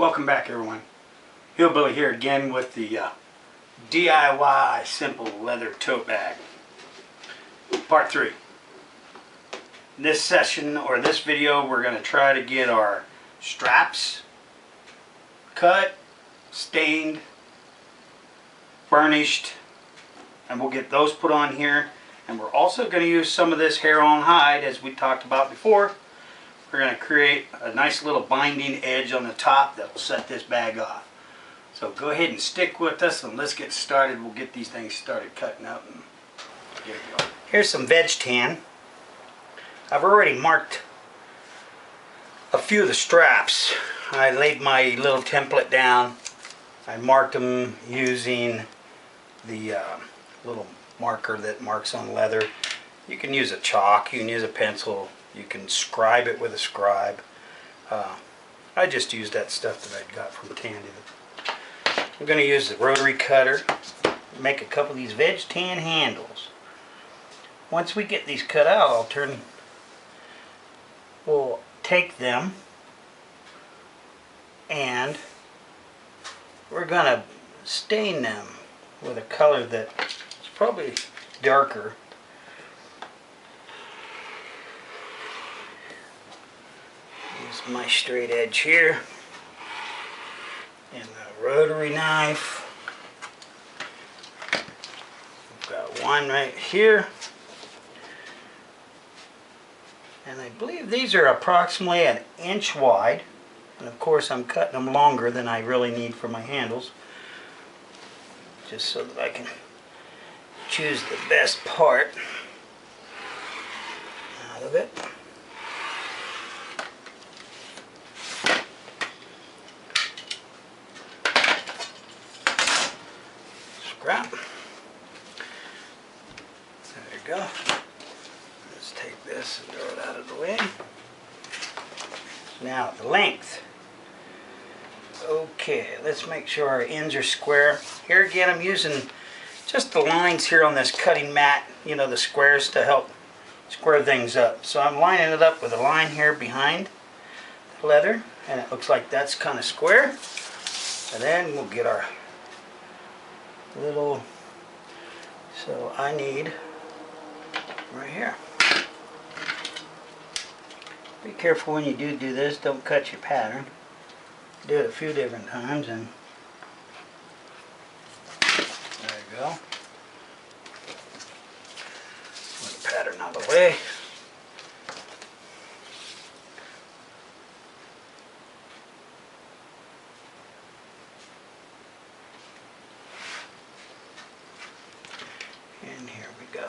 Welcome back, everyone. HillBilly here again with the DIY Simple Leather Tote Bag, Part 3. In this session, or this video, we're going to try to get our straps cut, stained, burnished, and we'll get those put on here. And we're also going to use some of this hair on hide, as we talked about before. We're going to create a nice little binding edge on the top that will set this bag off. So go ahead and stick with us and let's get started. We'll get these things started cutting up and get it going. Here's some veg tan. I've already marked a few of the straps. I laid my little template down. I marked them using the little marker that marks on leather. You can use a chalk, you can use a pencil, you can scribe it with a scribe. I just used that stuff that I'd got from Tandy. I'm going to use the rotary cutter, make a couple of these veg tan handles. Once we get these cut out, we'll take them and we're going to stain them with a color that's probably darker. Use my straight edge here and the rotary knife. We've got one right here, and I believe these are approximately an inch wide, and of course I'm cutting them longer than I really need for my handles, just so that I can choose the best part out of it. Scrap. There you go. Let's take this and throw it out of the way. Now the length. Okay, let's make sure our ends are square. Here again I'm using just the lines here on this cutting mat, you know, the squares to help square things up. So I'm lining it up with a line here behind the leather, and it looks like that's kind of square. And then we'll get our little, so I need right here. Be careful when you do this, don't cut your pattern. Do it a few different times and there you go. Move the pattern out of the way. And here we go.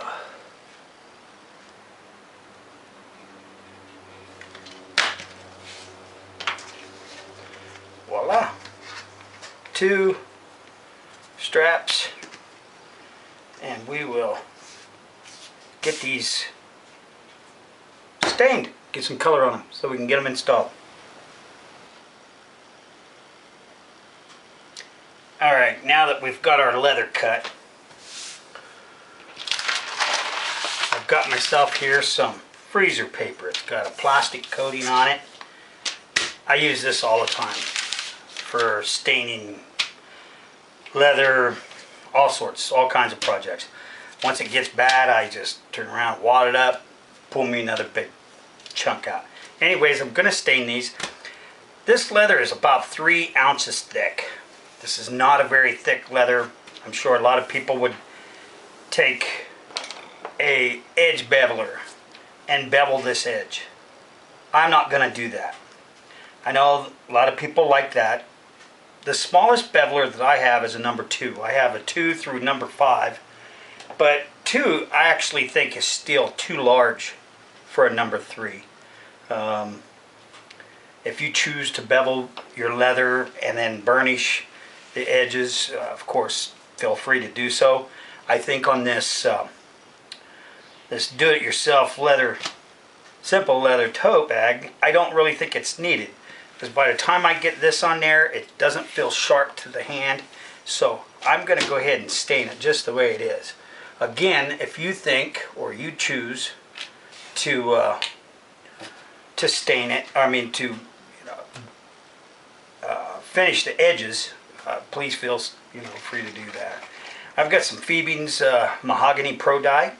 Voila. 2 straps, and we will get these stained, get some color on them so we can get them installed. Alright, now that we've got our leather cut, I've got myself here some freezer paper. It's got a plastic coating on it. I use this all the time for staining leather, all sorts, all kinds of projects. Once it gets bad, I just turn around, wad it up, pull me another big chunk out. Anyways, I'm going to stain these. This leather is about 3 ounces thick. This is not a very thick leather. I'm sure a lot of people would take a edge beveler and bevel this edge. I'm not going to do that. I know a lot of people like that. The smallest beveler that I have is a number 2. I have a 2 through number 5, but 2 I actually think is still too large for a number 3. If you choose to bevel your leather and then burnish the edges, of course feel free to do so. I think on this this do-it-yourself leather, simple leather tote bag, I don't really think it's needed. Because by the time I get this on there, it doesn't feel sharp to the hand. So I'm going to go ahead and stain it just the way it is. Again, if you think or you choose to stain it, to finish the edges, please feel free to do that. I've got some Phoebe's Mahogany Pro Dye.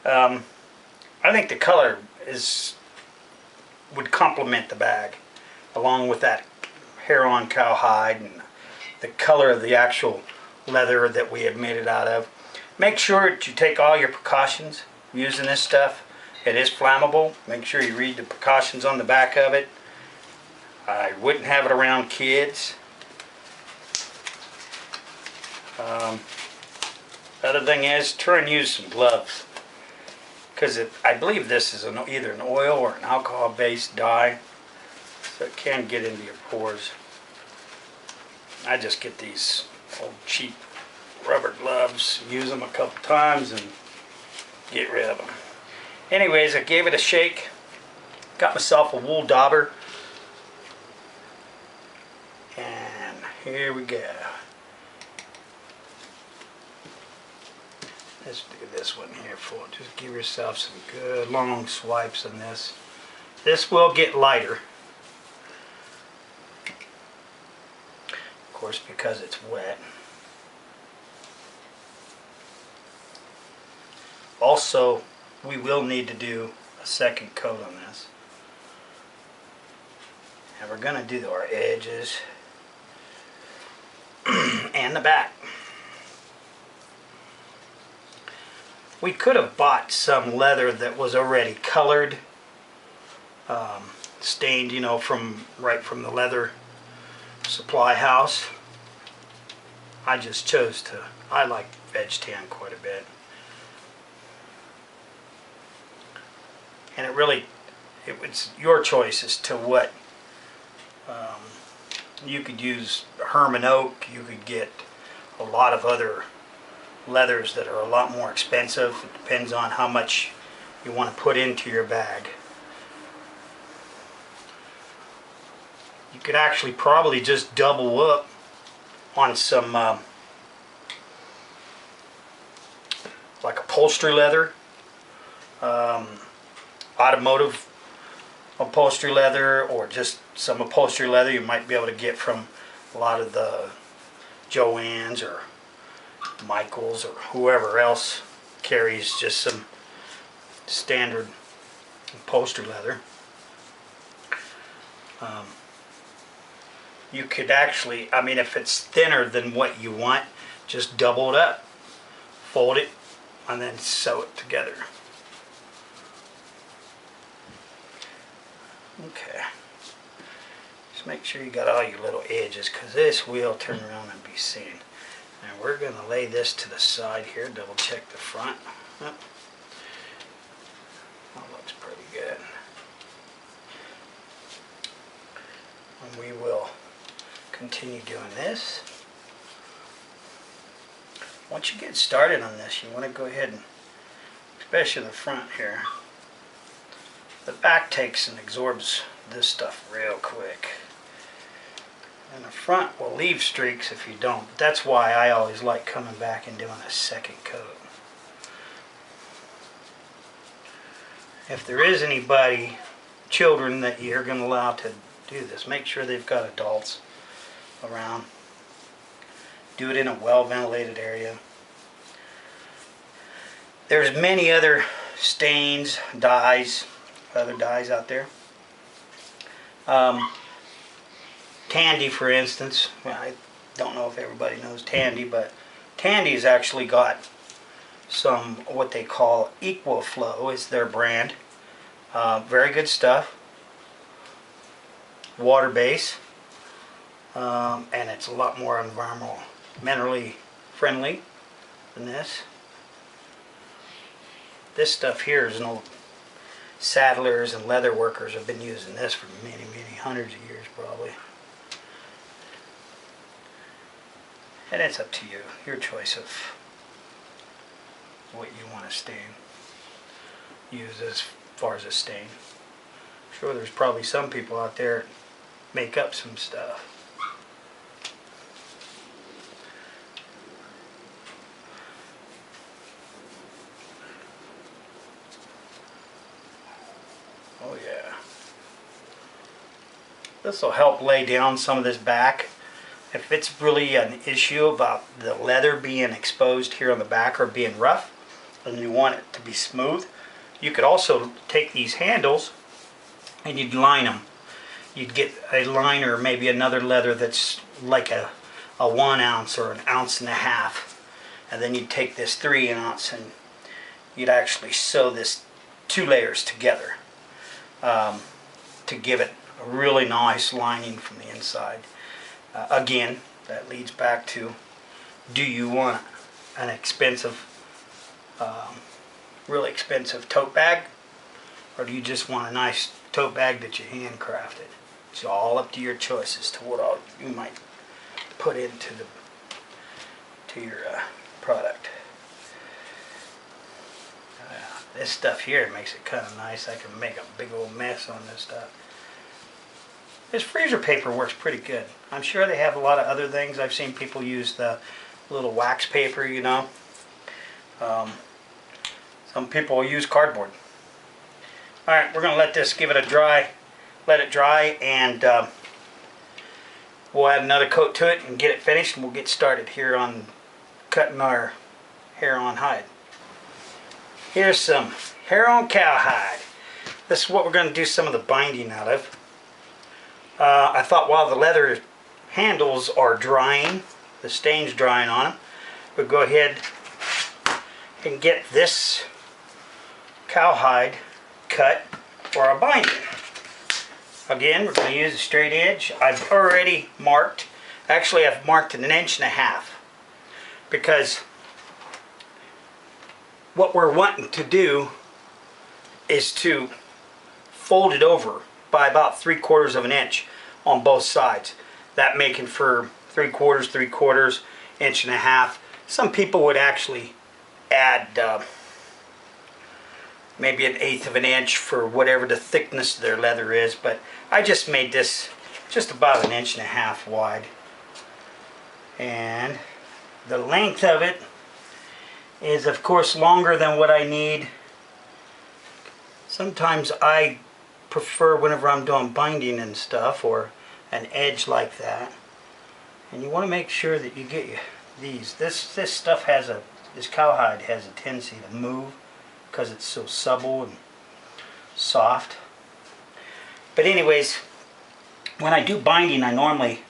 I think the color would complement the bag, along with that hair-on cowhide and the color of the actual leather that we had made it out of. Make sure that you take all your precautions using this stuff. It is flammable. Make sure you read the precautions on the back of it. I wouldn't have it around kids. Other thing is, try and use some gloves, because I believe this is either an oil or an alcohol-based dye, so it can get into your pores. I just get these old cheap rubber gloves, use them a couple times, and get rid of them. Anyways, I gave it a shake, got myself a wool dauber, and here we go. Let's do this one here for it. Just give yourself some good long swipes on this. This will get lighter, of course, because it's wet. Also, we will need to do a second coat on this. And we're going to do our edges and the back. We could have bought some leather that was already colored, stained, right from the leather supply house. I just chose to, I like veg tan quite a bit. And it was your choice as to what. You could use Herman Oak, you could get a lot of other leathers that are a lot more expensive. It depends on how much you want to put into your bag. You could actually probably just double up on some like upholstery leather, automotive upholstery leather, or just some upholstery leather you might be able to get from a lot of the Joann's or Michael's or whoever else carries just some standard upholstery leather. You could actually, if it's thinner than what you want, just double it up, fold it, and then sew it together. Okay. Just make sure you got all your little edges, because this will turn around and be seen. Now we're going to lay this to the side here, double check the front. That looks pretty good. And we will continue doing this. Once you get started on this, you want to go ahead and, especially the front here, the back takes and absorbs this stuff real quick. And the front will leave streaks if you don't. That's why I always like coming back and doing a second coat. If there is anybody, children, that you're going to allow to do this, make sure they've got adults around. Do it in a well ventilated area. There's many other stains, dyes, other dyes out there. Tandy, for instance. Well, I don't know if everybody knows Tandy, but Tandy's actually got some what they call EquaFlow is their brand. Very good stuff. Water base, and it's a lot more environmentally friendly than this. This stuff here is an old saddlers and leather workers have been using this for many, many hundreds of years probably. And it's up to you, your choice of what you want to stain. Use as far as a stain. I'm sure there's probably some people out there that make up some stuff. Oh yeah. This will help lay down some of this back. If it's really an issue about the leather being exposed here on the back or being rough, and you want it to be smooth, you could also take these handles and you'd line them. You'd get a liner, maybe another leather that's like a 1 ounce or an 1.5 ounces, and then you'd take this 3 ounce and you'd actually sew this 2 layers together to give it a really nice lining from the inside. Again, that leads back to, do you want an expensive, really expensive tote bag, or do you just want a nice tote bag that you handcrafted? It's all up to your choice as to what all you might put into your product. This stuff here makes it kind of nice. I can make a big old mess on this stuff. This freezer paper works pretty good. I'm sure they have a lot of other things. I've seen people use the little wax paper, you know. Some people use cardboard. Alright, we're going to let this let it dry, and we'll add another coat to it and get it finished, and we'll get started here on cutting our hair on hide. Here's some hair on cowhide. This is what we're going to do some of the binding out of. I thought while the leather handles are drying, the stain's drying on them, we'll go ahead and get this cowhide cut for our binding. Again, we're going to use a straight edge. I've already marked, actually I've marked 1.5 inches, because what we're wanting to do is to fold it over by about 3/4 inch on both sides. That making for 3/4, 3/4, 1.5 inches. Some people would actually add maybe 1/8 inch for whatever the thickness of their leather is, but I just made this just about 1.5 inches wide. And the length of it is of course longer than what I need. Sometimes I prefer, whenever I'm doing binding and stuff, or an edge like that, and you want to make sure that you get these. This stuff has this cowhide has a tendency to move because it's so supple and soft. But anyways, when I do binding, I normally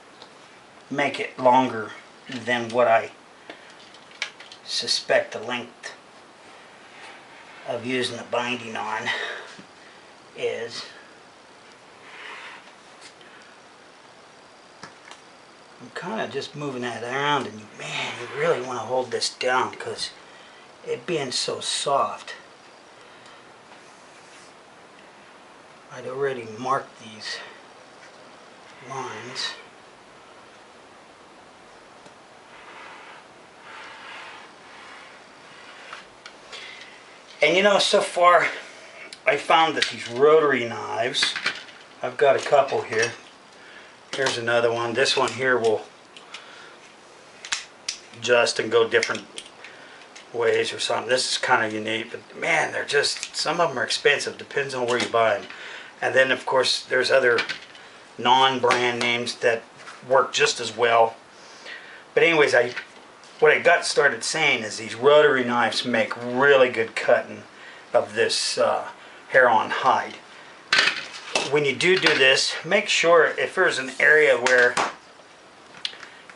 make it longer than what I suspect the length of using the binding on is. I'm kind of just moving that around, and man, you really want to hold this down because it being so soft. I'd already marked these lines. And you know, so far I found that these rotary knives, I've got a couple here. Here's another one. This one here will adjust and go different ways or something. This is kind of unique, but man, they're just, some of them are expensive, depends on where you buy them. And then of course there's other non-brand names that work just as well. But anyways, what I got started saying is these rotary knives make really good cutting of this hair on hide. When you do this, make sure if there's an area where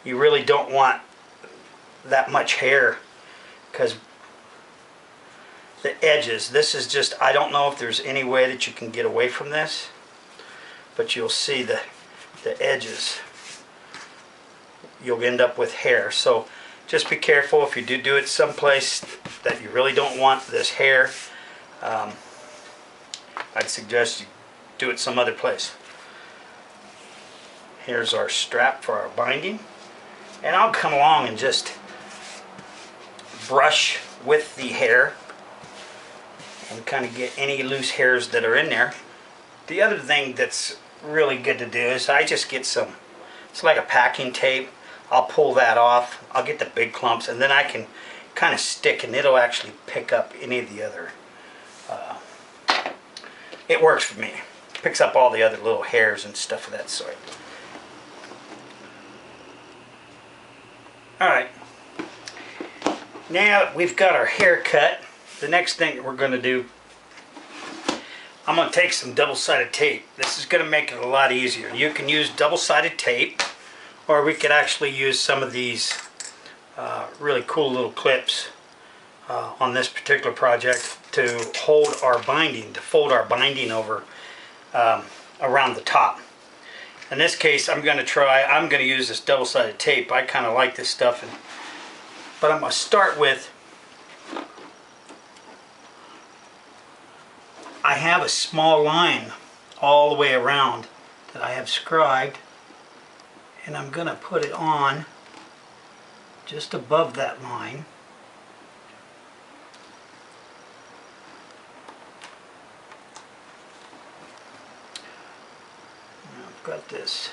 you really don't want that much hair, because the edges, this is just, I don't know if there's any way that you can get away from this, but you'll see the edges, you'll end up with hair. So just be careful if you do it someplace that you really don't want this hair. I'd suggest you do it some other place. Here's our strap for our binding, and I'll come along and just brush with the hair and kind of get any loose hairs that are in there. The other thing that's really good to do is I just get some, it's like a packing tape. I'll pull that off, I'll get the big clumps, and then I can kind of stick, and it'll actually pick up any of the other, it works for me. picks up all the other little hairs and stuff of that sort. Alright, now that we've got our hair cut, the next thing that we're going to do, I'm going to take some double-sided tape. This is going to make it a lot easier. You can use double-sided tape, or we could actually use some of these really cool little clips on this particular project to hold our binding, to fold our binding over around the top. In this case, I'm going to use this double-sided tape. I kind of like this stuff, but I'm going to start with, I have a small line all the way around that I have scribed, and I'm going to put it on just above that line. Got this.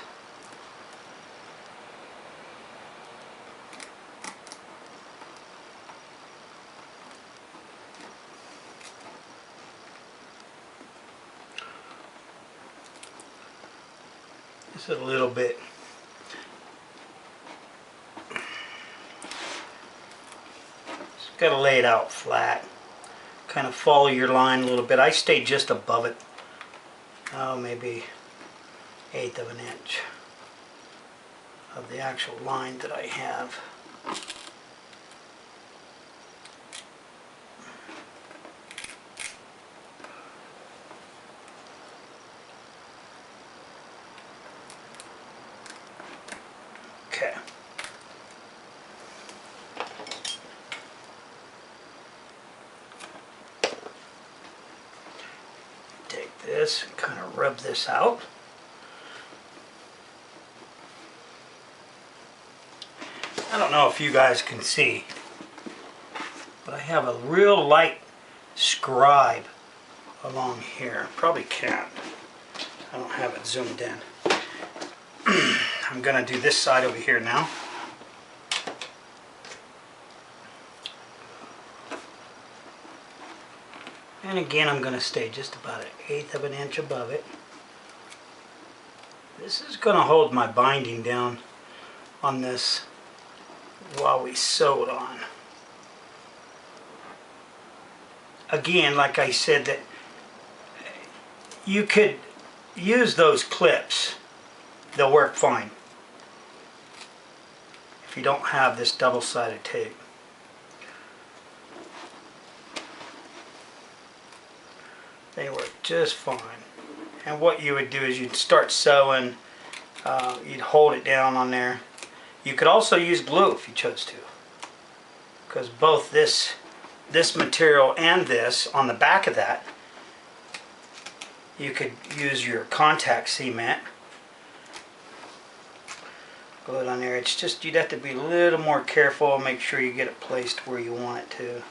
Just a little bit. Just got to lay it out flat. Kind of follow your line a little bit. I stay just above it. Oh, maybe 1/8 of an inch of the actual line that I have. Okay. Take this and kind of rub this out. I don't know if you guys can see, but I have a real light scribe along here. Probably can't. I don't have it zoomed in. I'm going to do this side over here now. And again, I'm going to stay just about 1/8 of an inch above it. This is going to hold my binding down on this while we sew it on. Again, like I said, that you could use those clips. They'll work fine if you don't have this double-sided tape. They work just fine. And what you would do is you'd start sewing, you'd hold it down on there. You could also use glue if you chose to, because both this material and this, on the back of that, you could use your contact cement, glue it on there. It's just, you'd have to be a little more careful, make sure you get it placed where you want it to.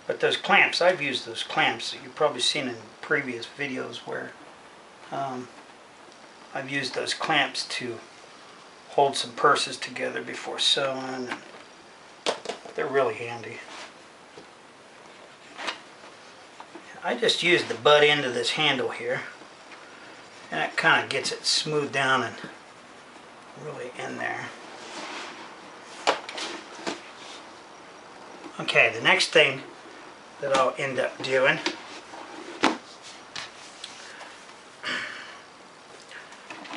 But those clamps, I've used those clamps that you've probably seen in previous videos where I've used those clamps to hold some purses together before sewing. They're really handy. I just used the butt end of this handle here, and it kind of gets it smoothed down and really in there. Okay, the next thing that I'll end up doing,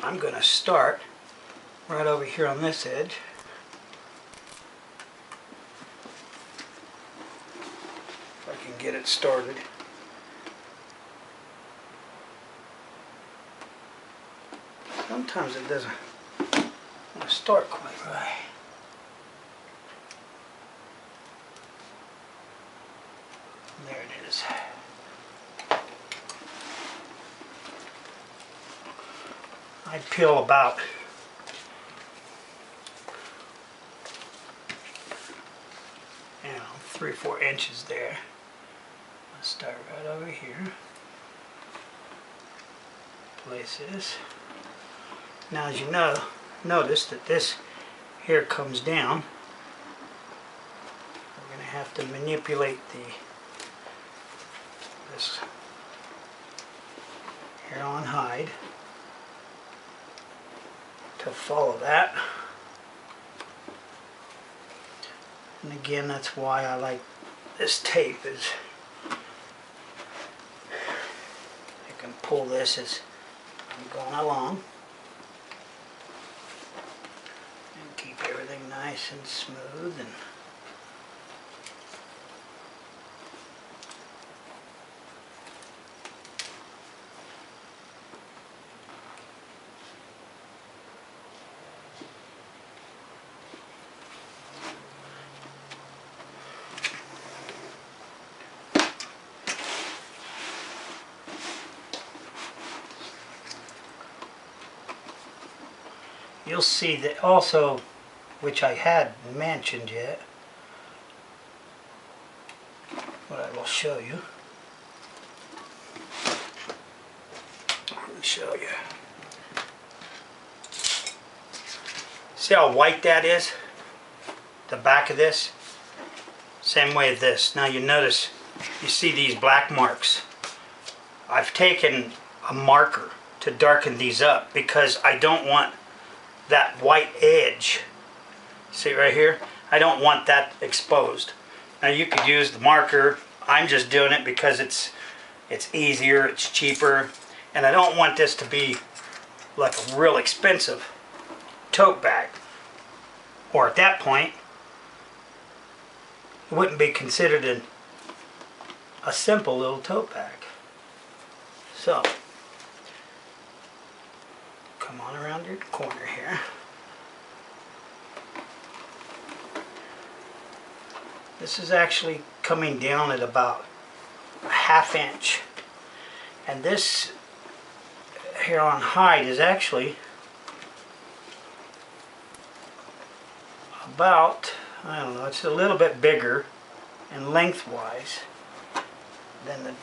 I'm going to start right over here on this edge. If I can get it started. Sometimes it doesn't want to start quite right. There it is. I peel about 3 or 4 inches there. I'll start right over here. Place this. Now, as you know, notice that this here comes down. We're going to have to manipulate this hair on hide to follow that. And again, that's why I like this tape, is I can pull this as I'm going along and keep everything nice and smooth. And you'll see that also, which I hadn't mentioned yet, but I will show you. Let me show you. See how white that is? The back of this? Same way as this. Now you notice, you see these black marks. I've taken a marker to darken these up because I don't want that white edge, see right here, I don't want that exposed. Now you could use the marker. I'm just doing it because it's easier, it's cheaper, and I don't want this to be like a real expensive tote bag, or at that point it wouldn't be considered a simple little tote bag. So come on around your corner here. This is actually coming down at about a ½ inch. And this hair on hide is actually about, I don't know, it's a little bit bigger and lengthwise than the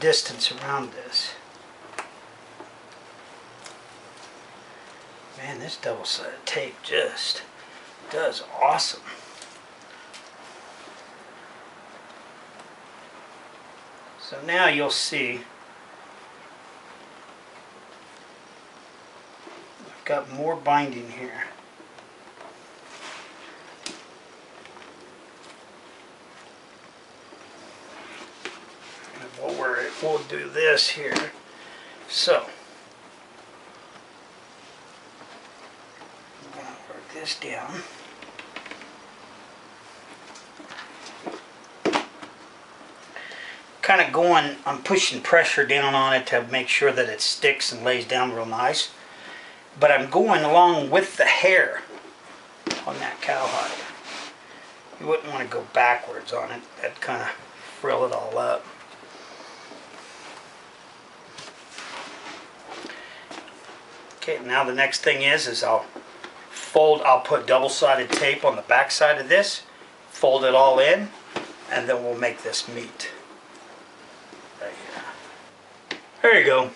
distance around this. Man, this double-sided tape just does awesome. So now you'll see I've got more binding here. And we'll do this here. So this down. Kind of going, I'm pushing pressure down on it to make sure that it sticks and lays down real nice. But I'm going along with the hair on that cowhide. You wouldn't want to go backwards on it. That'd kind of frill it all up. Okay, now the next thing is I'll put double-sided tape on the back side of this, fold it all in, and then we'll make this meet. Right here. There you go.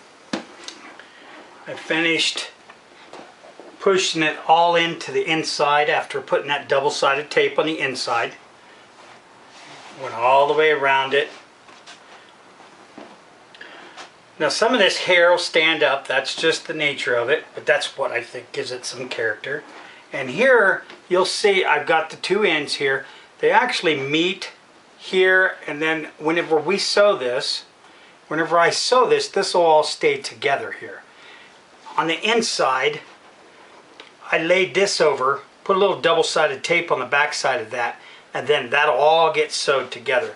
I finished pushing it all into the inside after putting that double-sided tape on the inside. Went all the way around it. Now some of this hair will stand up, that's just the nature of it, but that's what I think gives it some character. And here you'll see I've got the two ends here. They actually meet here, and then whenever I sew this, this will all stay together here. On the inside, I laid this over, put a little double-sided tape on the back side of that, and then that'll all get sewed together.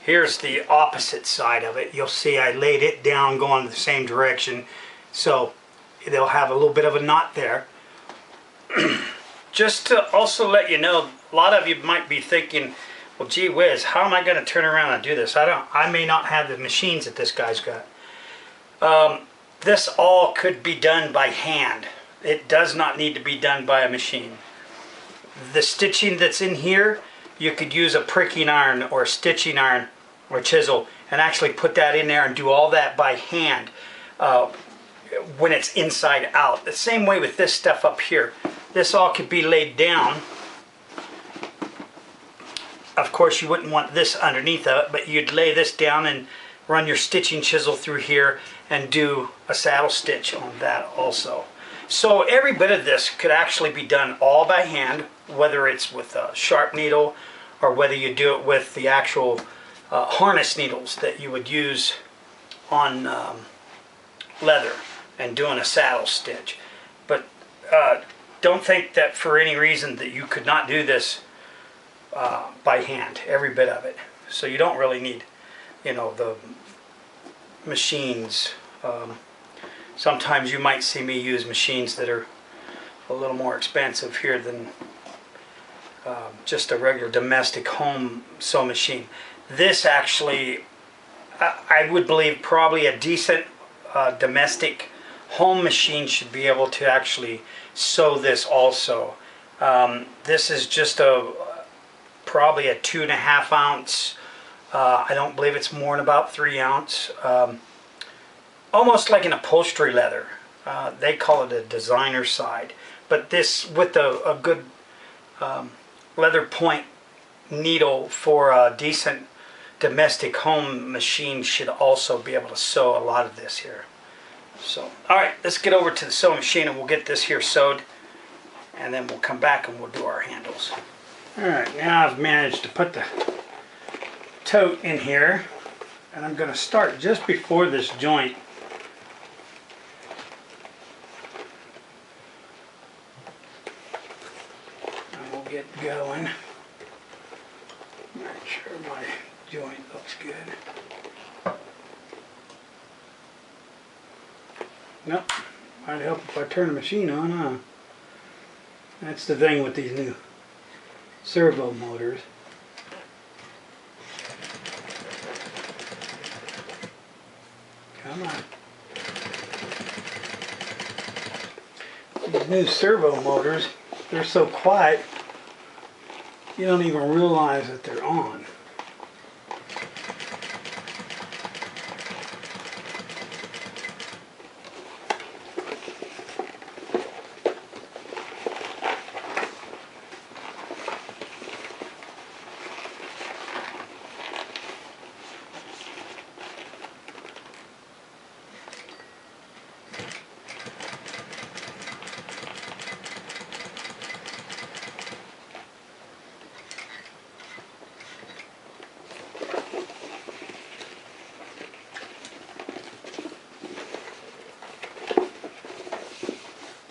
Here's the opposite side of it. You'll see I laid it down going the same direction, so they'll have a little bit of a knot there. Just to also let you know, a lot of you might be thinking, well, gee whiz, how am I going to turn around and do this? I may not have the machines that this guy's got. This all could be done by hand. It does not need to be done by a machine. The stitching that's in here, you could use a pricking iron or a stitching iron or chisel and actually put that in there and do all that by hand when it's inside out. The same way with this stuff up here. This all could be laid down. Of course you wouldn't want this underneath of it, but you'd lay this down and run your stitching chisel through here and do a saddle stitch on that also. So every bit of this could actually be done all by hand, whether it's with a sharp needle or whether you do it with the actual harness needles that you would use on leather and doing a saddle stitch. But don't think that for any reason that you could not do this by hand, every bit of it. So you don't really need, you know, the machines. Sometimes you might see me use machines that are a little more expensive here than just a regular domestic home sew machine. This actually, I would believe probably a decent domestic home machine should be able to actually sew this also. This is just probably a 2.5 ounce. I don't believe it's more than about 3 ounce. Almost like an upholstery leather. They call it a designer side. But this with a good leather point needle for a decent domestic home machine should also be able to sew a lot of this here. So, alright, let's get over to the sewing machine and we'll get this here sewed, and then we'll come back and we'll do our handles. Alright, now I've managed to put the tote in here, and I'm going to start just before this joint. And we'll get going. Make sure my joint looks good. Nope, might help if I turn the machine on, huh? That's the thing with these new servo motors. Come on. These new servo motors, they're so quiet, you don't even realize that they're on.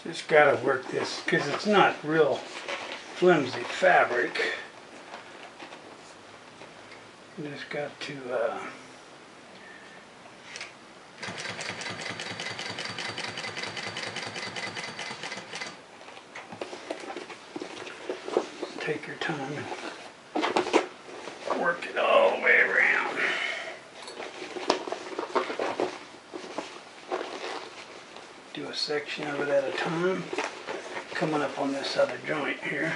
Just gotta work this because it's not real flimsy fabric. You just got to take your time and work it all the way around. Do a section of it at a time. Coming up on this other joint here.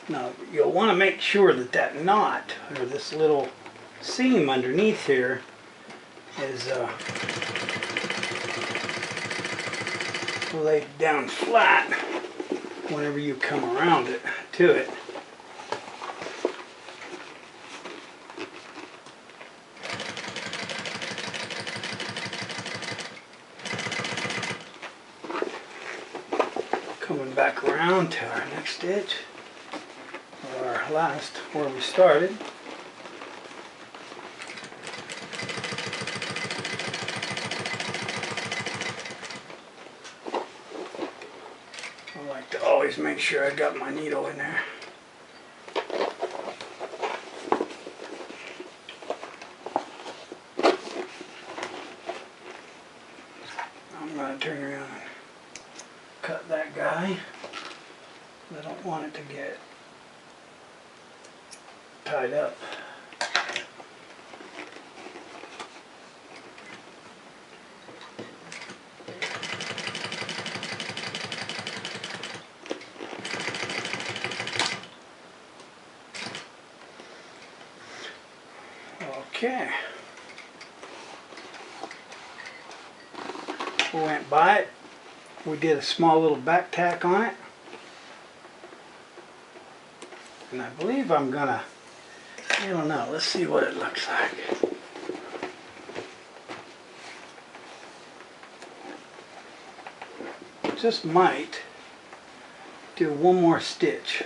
Now you'll want to make sure that that knot, or this little seam underneath here, is laid down flat whenever you come around it to it. Coming back around to our next stitch, or our last, where we started. Always make sure I got my needle in there. I'm going to turn around and cut that guy. I don't want it to get tied up. Okay. We went by it. We did a small little back tack on it. And I believe I'm gonna, I don't know, let's see what it looks like. Just might do one more stitch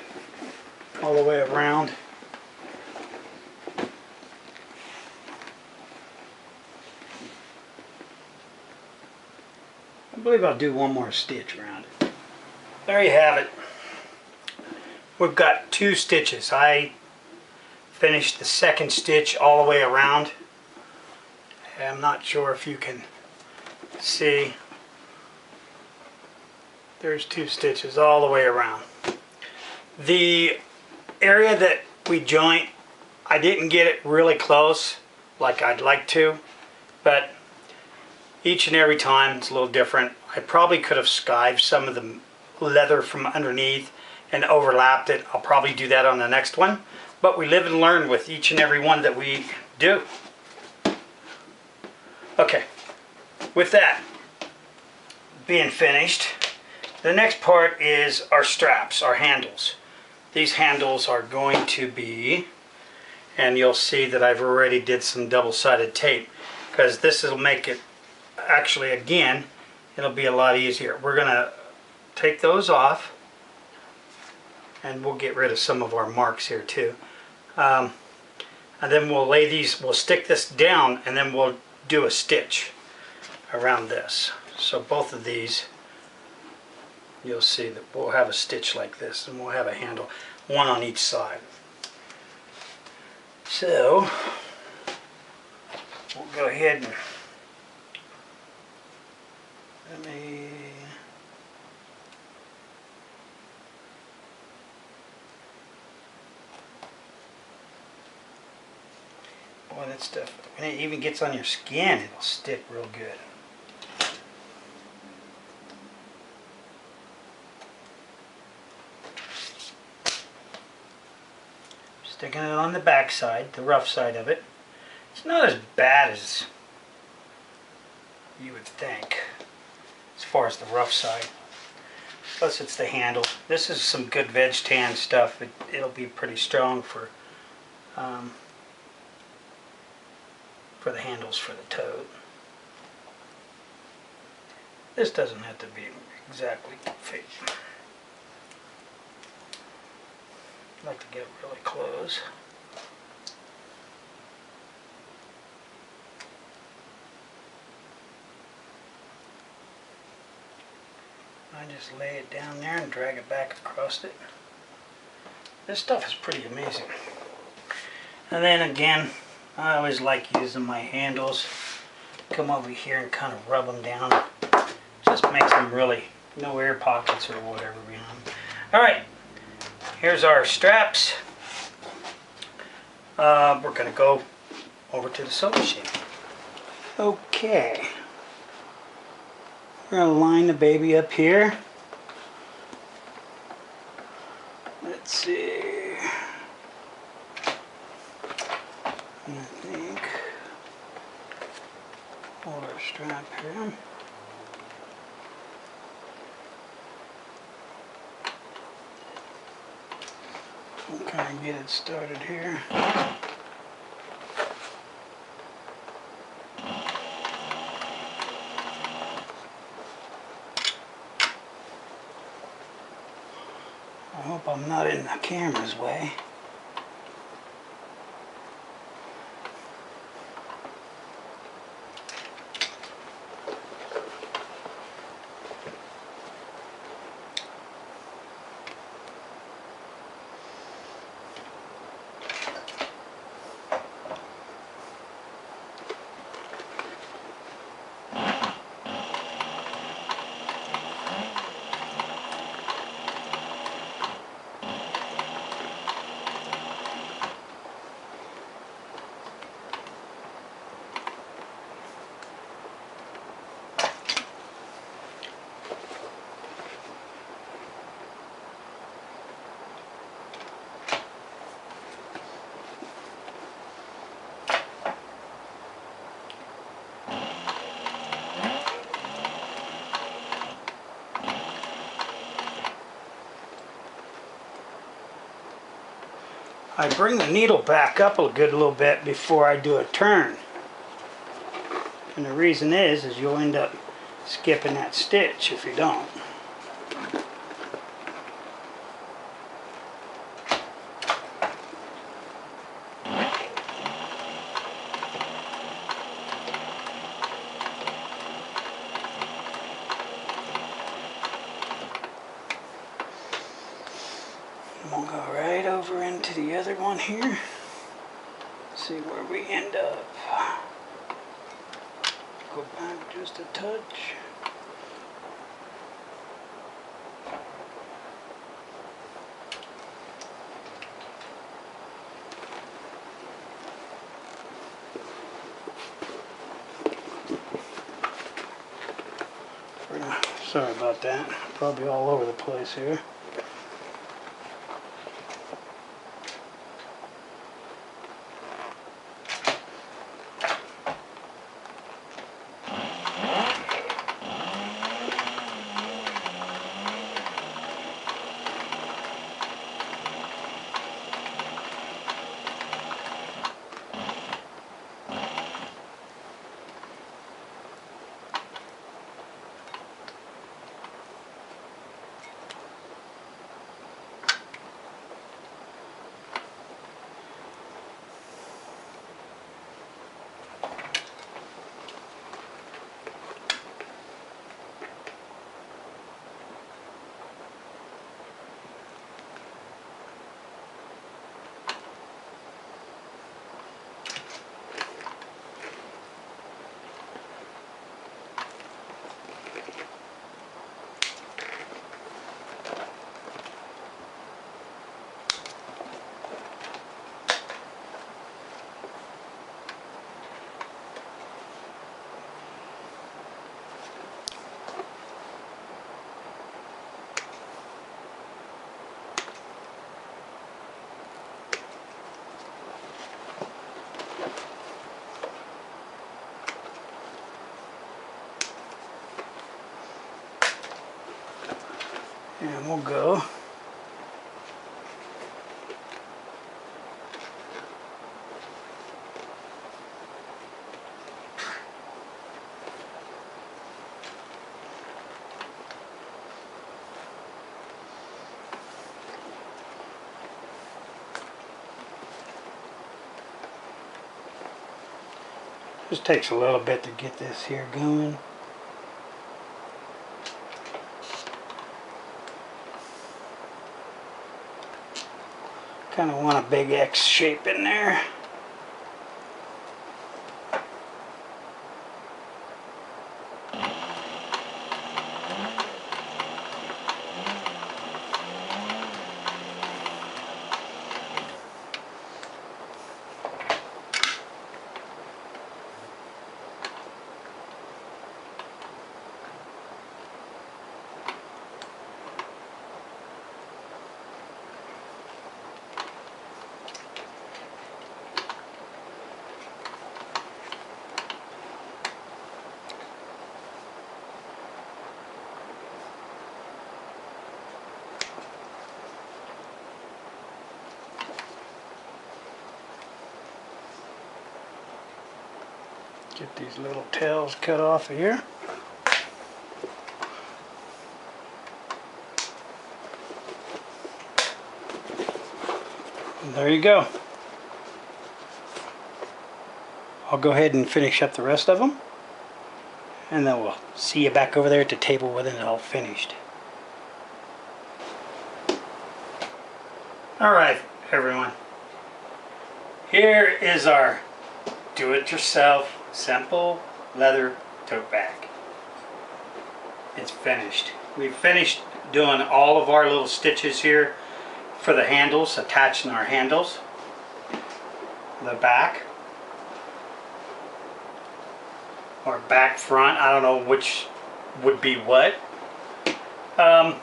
all the way around. I believe I'll do one more stitch around it. There you have it. We've got 2 stitches. I finished the second stitch all the way around. I'm not sure if you can see. There's 2 stitches all the way around. The area that we joint, I didn't get it really close like I'd like to, but each and every time it's a little different. I probably could have skived some of the leather from underneath and overlapped it. I'll probably do that on the next one, but we live and learn with each and every one that we do. Okay, with that being finished, the next part is our straps, our handles. These handles are going to be, and you'll see that I've already did some double-sided tape, because this will make it, actually again, it'll be a lot easier. We're going to take those off, and we'll get rid of some of our marks here too. And then we'll lay these, we'll stick this down, and then we'll do a stitch around this. So both of these, you'll see that we'll have a stitch like this, and we'll have a handle, one on each side. So we'll go ahead and let me, boy, that stuff, when it even gets on your skin, it'll stick real good. Sticking it on the back side, the rough side of it. It's not as bad as you would think as far as the rough side. Plus it's the handle. This is some good veg tan stuff. It'll be pretty strong for the handles for the tote. This doesn't have to be exactly fit. I like to get it really close. I just lay it down there and drag it back across it. This stuff is pretty amazing. And then again, I always like using my handles. Come over here and kind of rub them down. Just makes them really no air pockets or whatever behind them. Alright. Here's our straps. We're going to go over to the sewing machine. Okay. We're going to line the baby up here. Let's see. I think. Hold our strap here. We'll kind of get it started here. I hope I'm not in the camera's way. I bring the needle back up a good little bit before I do a turn. And the reason is you'll end up skipping that stitch if you don't. We'll go right over into the other one here. See where we end up. Go back just a touch. Sorry about that. Probably all over the place here. And we'll go just takes a little bit to get this here going. Kind of want a big X shape in there. Get these little tails cut off of here. And there you go. I'll go ahead and finish up the rest of them. And then we'll see you back over there at the table when it's all finished. Alright, everyone. Here is our do-it-yourself Simple Leather Tote Bag. It's finished. We've finished doing all of our little stitches here for the handles, attaching our handles. The back. Or back front, I don't know which would be what. I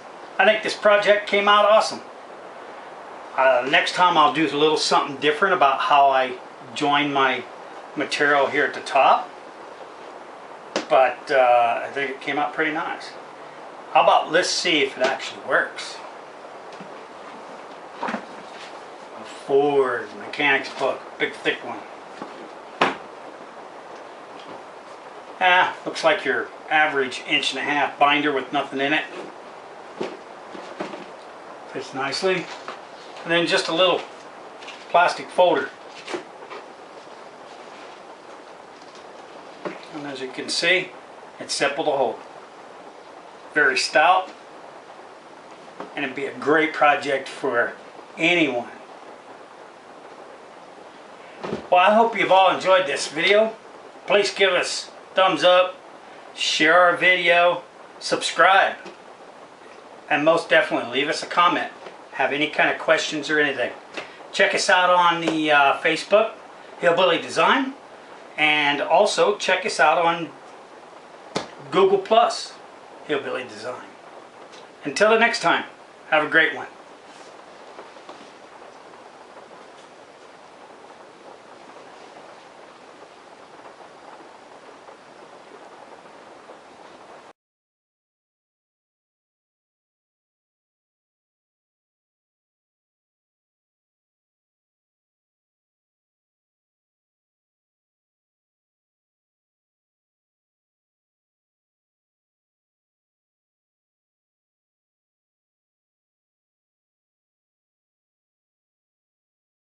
think this project came out awesome. Next time I'll do a little something different about how I join my material here at the top, but I think it came out pretty nice. How about let's see if it actually works. I'll Ford mechanic's book, big thick one. Looks like your average 1.5" binder with nothing in it. Fits nicely. And then just a little plastic folder. And as you can see, it's simple to hold. Very stout. And it'd be a great project for anyone. Well, I hope you've all enjoyed this video. Please give us a thumbs up, share our video, subscribe, and most definitely leave us a comment. Have any kind of questions or anything. Check us out on the Facebook, HillBilly Design, and also check us out on Google+, HillBilly Design. Until the next time, have a great one.